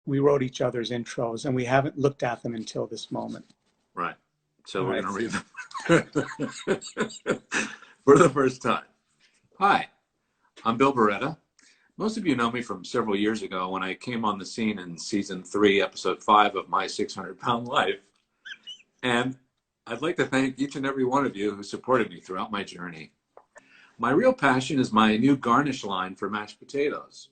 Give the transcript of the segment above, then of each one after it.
we wrote each other's intros, and we haven't looked at them until this moment. Right. So All we're right. going to read them for the first time. Hi, I'm Bill Barretta. Most of you know me from several years ago when I came on the scene in season 3, episode 5 of My 600-Pound Life. And I'd like to thank each and every one of you who supported me throughout my journey. My real passion is my new garnish line for mashed potatoes.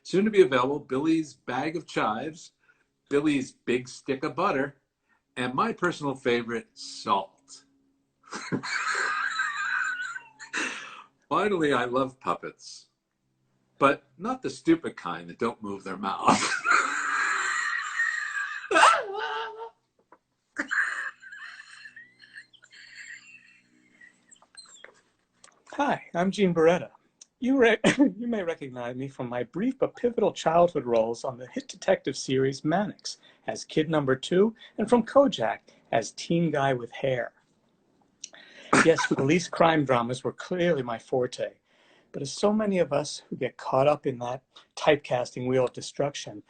Soon to be available, Billy's Bag of Chives, Billy's Big Stick of Butter, and my personal favorite, salt. Finally, I love puppets, but not the stupid kind that don't move their mouth. Hi, I'm Gene Barretta. You may recognize me from my brief but pivotal childhood roles on the hit detective series Mannix as Kid Number 2 and from Kojak as Teen Guy with Hair. Yes, police crime dramas were clearly my forte, but as so many of us who get caught up in that typecasting wheel of destruction,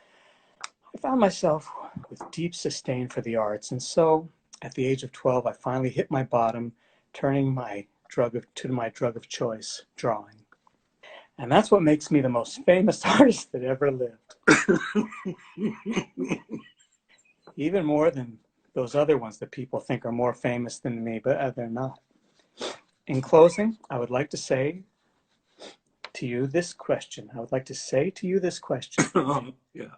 I found myself with deep disdain for the arts, and so at the age of 12, I finally hit my bottom, turning to my drug of choice, drawing. And that's what makes me the most famous artist that ever lived. Even more than those other ones that people think are more famous than me, but they're not. In closing, I would like to say to you this question. Yeah.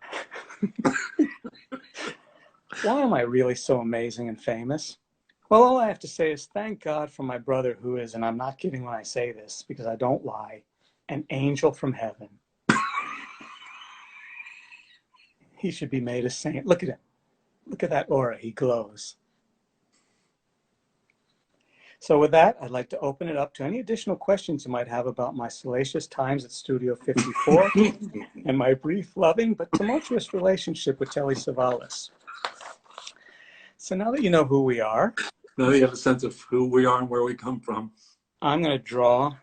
Why am I really so amazing and famous? Well, all I have to say is thank God for my brother who is, and I'm not kidding when I say this because I don't lie, an angel from heaven. He should be made a saint. Look at him. Look at that aura. He glows. So with that, I'd like to open it up to any additional questions you might have about my salacious times at Studio 54 and my brief, loving, but tumultuous relationship with Telly Savalas. So now that you know who we are, now you have a sense of who we are and where we come from. I'm going to draw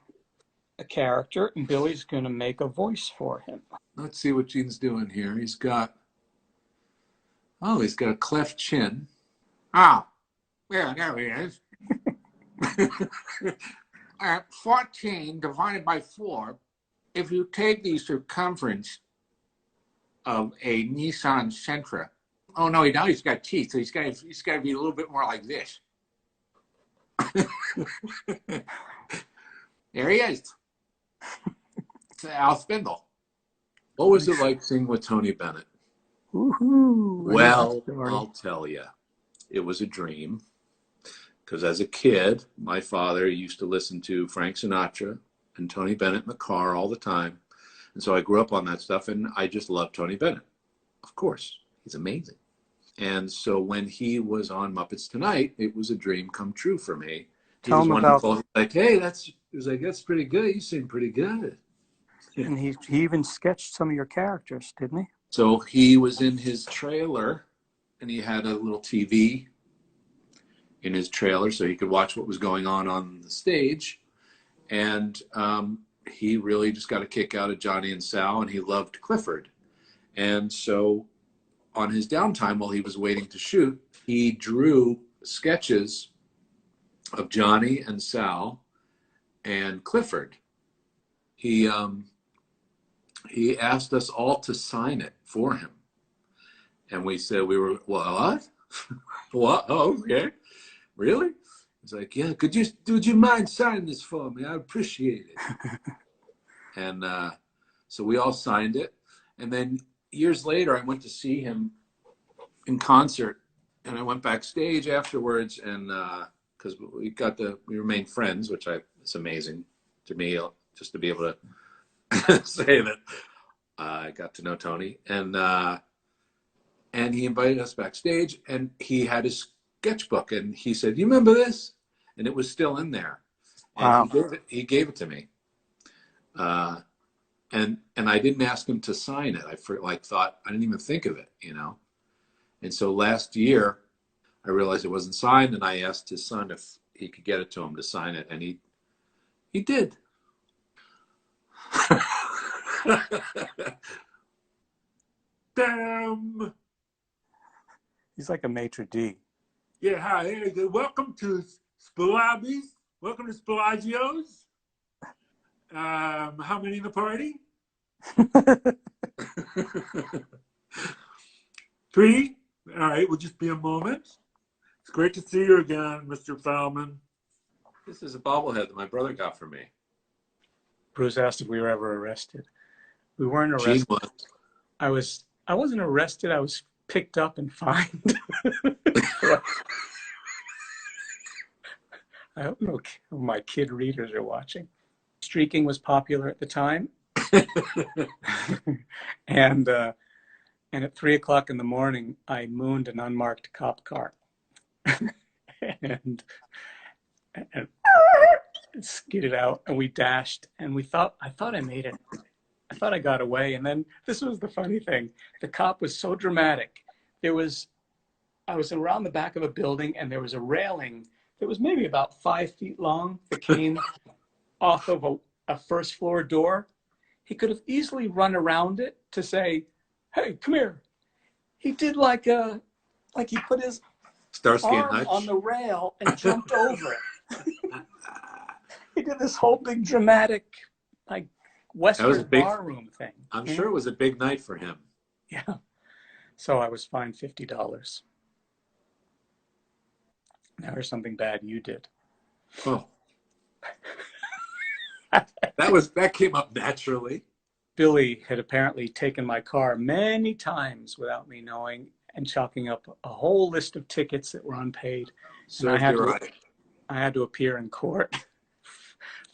a character, and Billy's going to make a voice for him. Let's see what Gene's doing here. He's got a cleft chin. Oh, yeah, there he is. 14 divided by 4. If you take the circumference of a Nissan Sentra, oh no, now he's got teeth, so he's got to be a little bit more like this. There he is. It's Al Spindle. What was it like singing with Tony Bennett? Woohoo! Well, I'll tell you, it was a dream. Because as a kid, my father used to listen to Frank Sinatra and Tony Bennett in the car all the time. And so I grew up on that stuff, and I just loved Tony Bennett. Of course, he's amazing. And so when he was on Muppets Tonight, it was a dream come true for me. Tell him about like, hey, that's pretty good. You sing pretty good. And he even sketched some of your characters, didn't he? So he was in his trailer, and he had a little TV in his trailer so he could watch what was going on the stage. And he really just got a kick out of Johnny and Sal, and he loved Clifford. And so on his downtime while he was waiting to shoot, he drew sketches of Johnny and Sal and Clifford. He asked us all to sign it for him. And we said, what? What? Oh, okay. Really? He's like, yeah, would you mind signing this for me? I appreciate it. And so we all signed it. And then years later, I went to see him in concert, and I went backstage afterwards, and because we remained friends, which it's amazing to me just to be able to say that I got to know Tony. And he invited us backstage, and he had his sketchbook, and he said, "You remember this?" And it was still in there. And Wow. he gave it to me. And I didn't ask him to sign it. I thought I didn't even think of it, you know. And so last year, I realized it wasn't signed, and I asked his son if he could get it to him to sign it, and he did. Sam. He's like a maitre d'. Yeah, hi. Hey, welcome to Spalabi's. Welcome to Spalagio's. How many in the party? 3. All right, we'll just be a moment. It's great to see you again, Mr. Fallman. This is a bobblehead that my brother got for me. Bruce asked if we were ever arrested. We weren't Gene arrested. was. I wasn't arrested. I was picked up and fined. I hope no my kid readers are watching. Streaking was popular at the time. and at 3 o'clock in the morning, I mooned an unmarked cop car. and skidded out, and we dashed, and I thought I made it. I thought I got away. And then this was the funny thing. The cop was so dramatic. I was around the back of a building, and there was a railing that was maybe about 5 feet long that came off of a first floor door. He could have easily run around it to say, "Hey, come here." He did like he put his Starsky and arm Hutch on the rail and jumped over it. He did this whole big dramatic, like, Western barroom thing. I'm sure it was a big night for him. Yeah. So I was fined $50. Now here's something bad you did. Oh. That came up naturally. Billy had apparently taken my car many times without me knowing and chalking up a whole list of tickets that were unpaid. So and I had to appear in court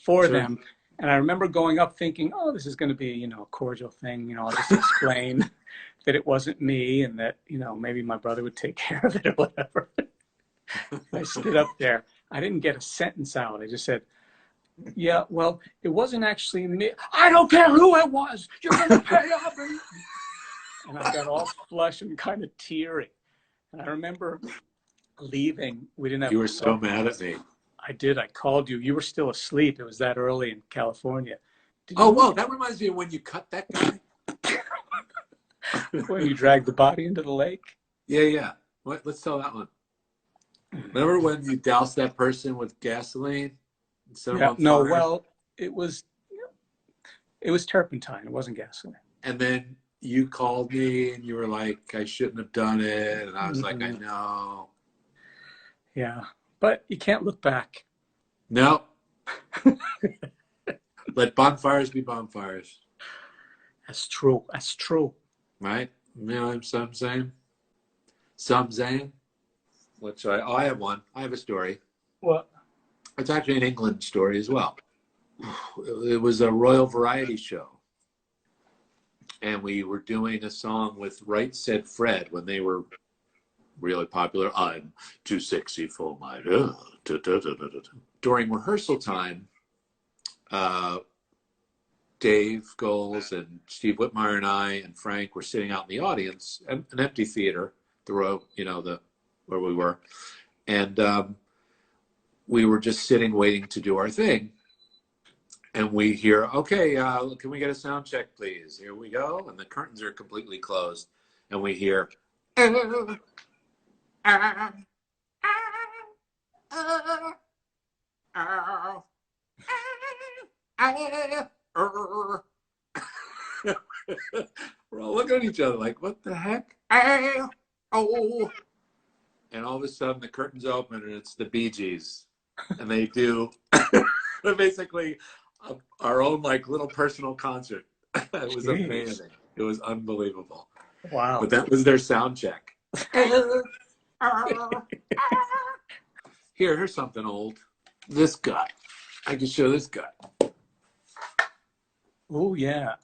for them. And I remember going up thinking, oh, this is going to be, a cordial thing. I'll just explain that it wasn't me and that, maybe my brother would take care of it or whatever. I stood up there. I didn't get a sentence out. I just said, yeah, well, it wasn't actually me. I don't care who it was. You're going to pay up. And I got all flushed and kind of teary. And I remember leaving. We didn't have. You were so mad at me. I did. I called you. You were still asleep. It was that early in California. Well, that reminds me of when you cut that guy. When you dragged the body into the lake? Yeah. Let's tell that one. Remember when you doused that person with gasoline? No, well, it was turpentine. It wasn't gasoline. And then you called me and you were like, I shouldn't have done it. And I was like, I know. Yeah, but you can't look back. No. Let bonfires be bonfires. That's true. Right? You know what I'm saying? Some saying. I have one. I have a story. What? It's actually an England story as well. It was a Royal Variety show. And we were doing a song with Right Said Fred when they were really popular. I'm too sexy for my... During rehearsal time, Dave Goles and Steve Whitmire and I and Frank were sitting out in the audience, an empty theater, the row, where we were. And we were just sitting waiting to do our thing. And we hear, okay, can we get a sound check, please? Here we go. And the curtains are completely closed. And we hear, we're all looking at each other like, what the heck? Oh. And all of a sudden the curtains open and it's the Bee Gees. And they do basically our own little personal concert. It was amazing. It was unbelievable. Wow. But that was their sound check. Here's something old. This guy. I can show this guy. Oh, yeah.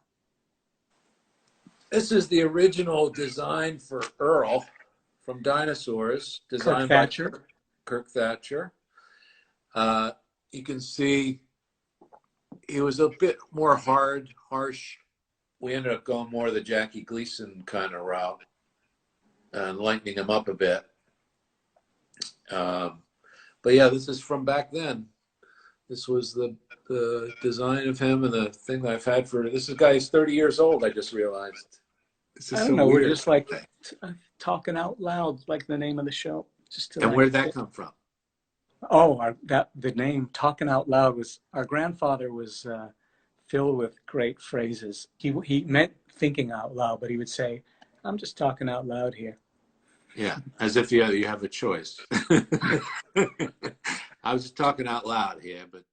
This is the original design for Earl from Dinosaurs, designed by Kirk Thatcher. You can see he was a bit more harsh. We ended up going more the Jackie Gleason kind of route and lightening him up a bit. But yeah, this is from back then. This was the design of him and the thing that I've had this guy is 30 years old, I just realized. It's I just don't so know. We're weird. just like talking out loud, like the name of the show. Just to And like, where did that come from? oh, the name "Talking Out Loud" was our grandfather was filled with great phrases. He meant thinking out loud, but he would say, "I'm just talking out loud here." Yeah, as if you have a choice. I was just talking out loud here, but